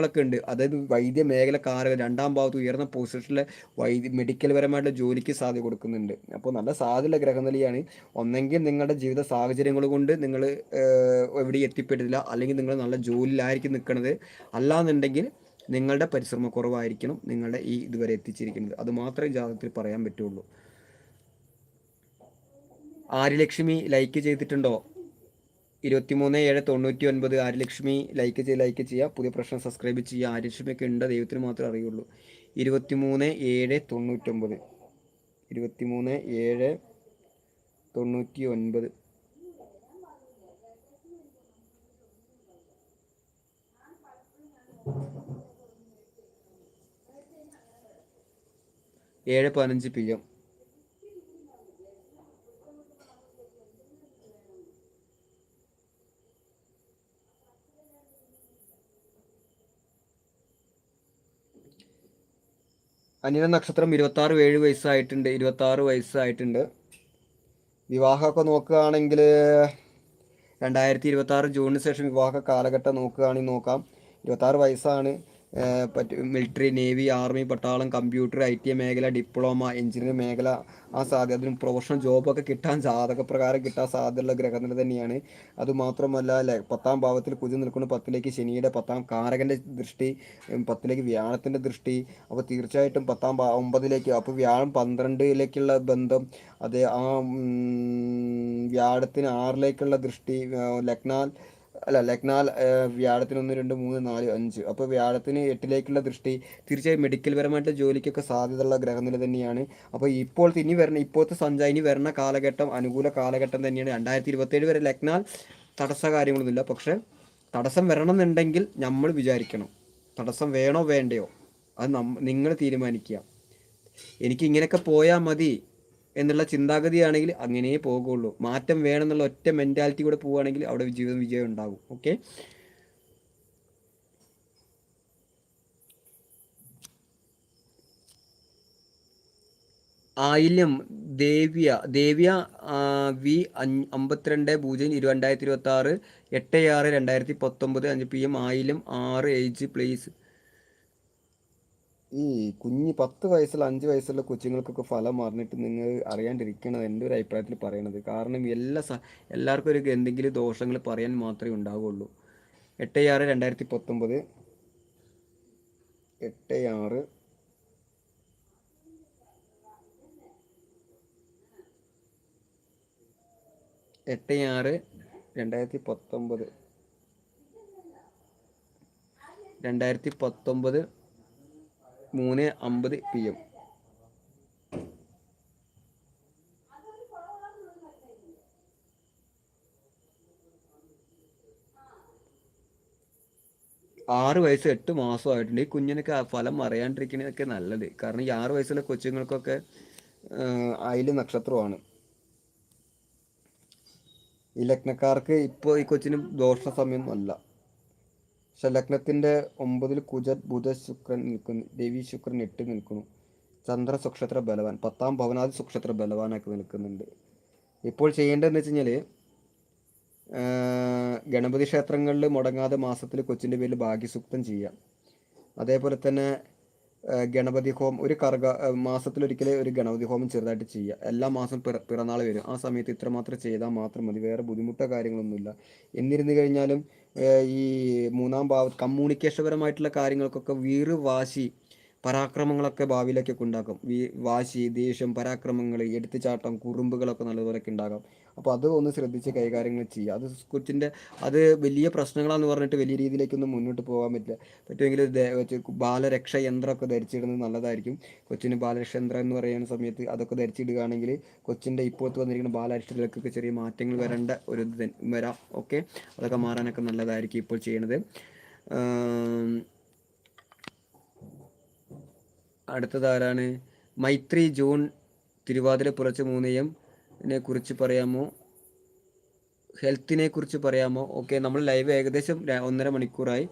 ൊക്കെ ഉണ്ട്. അതായത് വൈദ്യ മേഖലക്കാര് രണ്ടാം ഭാവത്ത് ഉയർന്ന പൊസിഷനിലെ മെഡിക്കൽ പരമായിട്ടുള്ള ജോലിക്ക് സാധ്യത കൊടുക്കുന്നുണ്ട്. അപ്പോൾ നല്ല സാധ്യതയുള്ള ഗ്രഹനിലയാണ്. ഒന്നെങ്കിൽ നിങ്ങളുടെ ജീവിത സാഹചര്യങ്ങൾ കൊണ്ട് നിങ്ങൾ എവിടെ എത്തിപ്പെട്ടില്ല, അല്ലെങ്കിൽ നിങ്ങൾ നല്ല ജോലിയിലായിരിക്കും നിൽക്കുന്നത്. അല്ലാന്നുണ്ടെങ്കിൽ നിങ്ങളുടെ പരിശ്രമക്കുറവായിരിക്കണം നിങ്ങളുടെ ഈ ഇതുവരെ എത്തിച്ചിരിക്കുന്നത്. അത് മാത്രമേ ജാതകത്തിൽ പറയാൻ പറ്റുള്ളൂ. ആര്യലക്ഷ്മി ലൈക്ക് ചെയ്തിട്ടുണ്ടോ? 23/7/99 ആര്യലക്ഷ്മി ലൈക്ക് ചെയ്യുക. പുതിയ പ്രശ്നം സബ്സ്ക്രൈബ് ചെയ്യുക. ആര്യലക്ഷ്മിയൊക്കെ ഉണ്ട്, ദൈവത്തിന് മാത്രമേ അറിയുള്ളൂ. 23/7/99 23/7/99 7:15 PM. അനിഴ നക്ഷത്രം 26 വയസ്സായിട്ടുണ്ട്. 26 വയസ്സായിട്ടുണ്ട്. വിവാഹമൊക്കെ നോക്കുകയാണെങ്കിൽ 2026 ജൂണിന് ശേഷം വിവാഹ കാലഘട്ടം നോക്കുകയാണെങ്കിൽ നോക്കാം. 26 വയസ്സാണ്. മിലിറ്ററി, നേവി, ആർമി, പട്ടാളം, കമ്പ്യൂട്ടർ, IT മേഖല, ഡിപ്ലോമ, എഞ്ചിനീയറിംഗ് മേഖല, ആ സാധ്യത, അതിന് പ്രൊഫഷണൽ ജോബൊക്കെ കിട്ടാൻ ജാതകപ്രകാരം കിട്ടാൻ സാധ്യതയുള്ള ഗ്രഹനില തന്നെയാണ്. അതുമാത്രമല്ല 10ാം ഭാവത്തിൽ കുജൻ നിൽക്കുന്ന 10ലേക്ക് ശനിയുടെ 10ാം കാരകൻ്റെ ദൃഷ്ടി, 10ലേക്ക് വ്യാഴത്തിൻ്റെ ദൃഷ്ടി. അപ്പോൾ തീർച്ചയായിട്ടും 9ലേക്ക്, അപ്പോൾ വ്യാഴം 12ലേക്കുള്ള ബന്ധം, അത് ആ വ്യാഴത്തിന് 6ലേക്കുള്ള ദൃഷ്ടി, ലഗ്നാൽ വ്യാഴത്തിന് 1 2 3 4 5, അപ്പോൾ വ്യാഴത്തിന് 8ലേക്കുള്ള ദൃഷ്ടി. തീർച്ചയായും മെഡിക്കൽ പരമായിട്ട് ജോലിക്കൊക്കെ സാധ്യതയുള്ള ഗ്രഹനില തന്നെയാണ്. അപ്പോൾ ഇപ്പോഴത്തെ ഇനി വരുന്ന കാലഘട്ടം അനുകൂല കാലഘട്ടം തന്നെയാണ്. 2027 വരെ ലഗ്നാൽ തടസ്സ കാര്യങ്ങളൊന്നുമില്ല. പക്ഷെ തടസ്സം വരണമെന്നുണ്ടെങ്കിൽ നമ്മൾ വിചാരിക്കണം, തടസ്സം വേണോ വേണ്ടയോ, അത് നിങ്ങൾ തീരുമാനിക്കുക. എനിക്ക് ഇങ്ങനെയൊക്കെ പോയാൽ മതി എന്നുള്ള ചിന്താഗതിയാണെങ്കിൽ അങ്ങനെ പോകുള്ളൂ. മാറ്റം വേണമെന്നുള്ള ഒറ്റ മെൻറ്റാലിറ്റി കൂടെ പോവുകയാണെങ്കിൽ അവിടെ വിജയം ഉണ്ടാകും. ഓക്കെ, ആയില്യം ദേവ്യ വി 52/0 2026 8/6/2019 5 PM. ആയില്യം 6 ഏജ് പ്ലേസ്. ഈ 10 വയസ്സുള്ള 5 വയസ്സുള്ള കൊച്ചുങ്ങൾക്കൊക്കെ ഫലം മാറിയിട്ട് നിങ്ങൾ അറിയാണ്ടിരിക്കണത് എൻ്റെ ഒരു അഭിപ്രായത്തിൽ പറയണത്. കാരണം എല്ലാവർക്കും ഒരു എന്തെങ്കിലും ദോഷങ്ങൾ പറയാൻ മാത്രമേ ഉണ്ടാവുള്ളൂ. 8/6/2019 8/6 8/6/2019 3:50 PM. ആറ് വയസ്സ് 8 മാസമായിട്ടുണ്ട്. ഈ കുഞ്ഞിനൊക്കെ ഫലം അറിയാണ്ടിരിക്കുന്നതൊക്കെ നല്ലത്. കാരണം ഈ 6 വയസ്സുള്ള കൊച്ചുങ്ങൾക്കൊക്കെ അയില് നക്ഷത്രമാണ്. ഈ ലഗ്നക്കാർക്ക് ഇപ്പോൾ ഈ കൊച്ചിന് ദോഷ സമയമൊന്നും അല്ല. പക്ഷെ ലഗ്നത്തിൻ്റെ 9 കുജൻ ബുധ ശുക്രൻ നിൽക്കുന്നു. രവി ശുക്രൻ 8 നിൽക്കുന്നു. ചന്ദ്ര സുക്ഷത്ര ബലവാൻ, 10ാം ഭവനാദി സുക്ഷത്ര ബലവാനൊക്കെ നിൽക്കുന്നുണ്ട്. ഇപ്പോൾ ചെയ്യേണ്ടതെന്ന് വെച്ച് കഴിഞ്ഞാൽ ഗണപതി ക്ഷേത്രങ്ങളിൽ മുടങ്ങാതെ മാസത്തിൽ കൊച്ചിൻ്റെ പേരിൽ ഭാഗ്യസൂക്തം ചെയ്യാം. അതേപോലെ തന്നെ ഗണപതി ഹോമം മാസത്തിലൊരിക്കൽ ഒരു ഗണപതി ഹോമം ചെറുതായിട്ട് ചെയ്യുക. എല്ലാ മാസം പിറന്നാൾ വരും. ആ സമയത്ത് ഇത്രമാത്രം ചെയ്താൽ മാത്രം മതി. വേറെ ബുദ്ധിമുട്ടോ കാര്യങ്ങളൊന്നുമില്ല. എന്നിരുന്നു കഴിഞ്ഞാലും ഈ 3ാം ഭാവം കമ്മ്യൂണിക്കേഷൻപരമായിട്ടുള്ള കാര്യങ്ങൾക്കൊക്കെ വാശി പരാക്രമങ്ങളൊക്കെ ഭാവിയിലേക്കൊക്കെ ഉണ്ടാക്കും. വാശി, ദേഷ്യം, പരാക്രമങ്ങൾ, എടുത്തുചാട്ടം, കുറുമ്പുകളൊക്കെ നല്ലതുപോലെയൊക്കെ ഉണ്ടാകാം. അപ്പോൾ അത് ഒന്ന് ശ്രദ്ധിച്ച് കൈകാര്യങ്ങൾ ചെയ്യുക. അത് വലിയ പ്രശ്നങ്ങളാന്ന് പറഞ്ഞിട്ട് വലിയ രീതിയിലേക്കൊന്നും മുന്നോട്ട് പോകാൻ പറ്റുമെങ്കിൽ ബാലരക്ഷ യന്ത്രമൊക്കെ ധരിച്ചിടുന്നത് നല്ലതായിരിക്കും. കൊച്ചിന് ബാലരക്ഷ യന്ത്രം എന്ന് പറയുന്ന സമയത്ത് അതൊക്കെ ധരിച്ചിടുകയാണെങ്കിൽ കൊച്ചിൻ്റെ ഇപ്പോഴത്തെ വന്നിരിക്കുന്ന ബാലരക്ഷകൾക്കൊക്കെ ചെറിയ മാറ്റങ്ങൾ വരാം. ഓക്കെ, അതൊക്കെ മാറാനൊക്കെ നല്ലതായിരിക്കും ഇപ്പോൾ ചെയ്യണത്. അടുത്തതാരാണ്? മൈത്രി ജൂൺ തിരുവാതിര പുലർച്ചെ 3 AM കുറിച്ച് പറയാമോ? ഹെൽത്തിനെ കുറിച്ച് പറയാമോ? ഓക്കെ, നമ്മൾ ലൈവ് ഏകദേശം 1.5 മണിക്കൂറായി.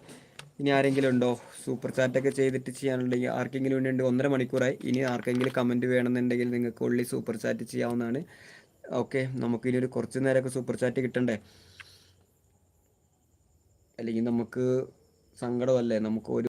ഇനി ആരെങ്കിലും ഉണ്ടോ സൂപ്പർ ചാറ്റൊക്കെ ചെയ്തിട്ട് ചെയ്യാനുണ്ടെങ്കിൽ? ആർക്കെങ്കിലും വേണ്ടി 1.5 മണിക്കൂറായി. ഇനി ആർക്കെങ്കിലും കമൻറ്റ് വേണമെന്നുണ്ടെങ്കിൽ നിങ്ങൾക്ക് ഉള്ളി സൂപ്പർ ചാറ്റ് ചെയ്യാവുന്നതാണ്. ഓക്കെ, നമുക്കിനി ഒരു കുറച്ച് നേരമൊക്കെ സൂപ്പർ ചാറ്റ് കിട്ടണ്ടേ? അല്ലെങ്കിൽ നമുക്ക് സങ്കടമല്ലേ നമുക്ക് ഒരു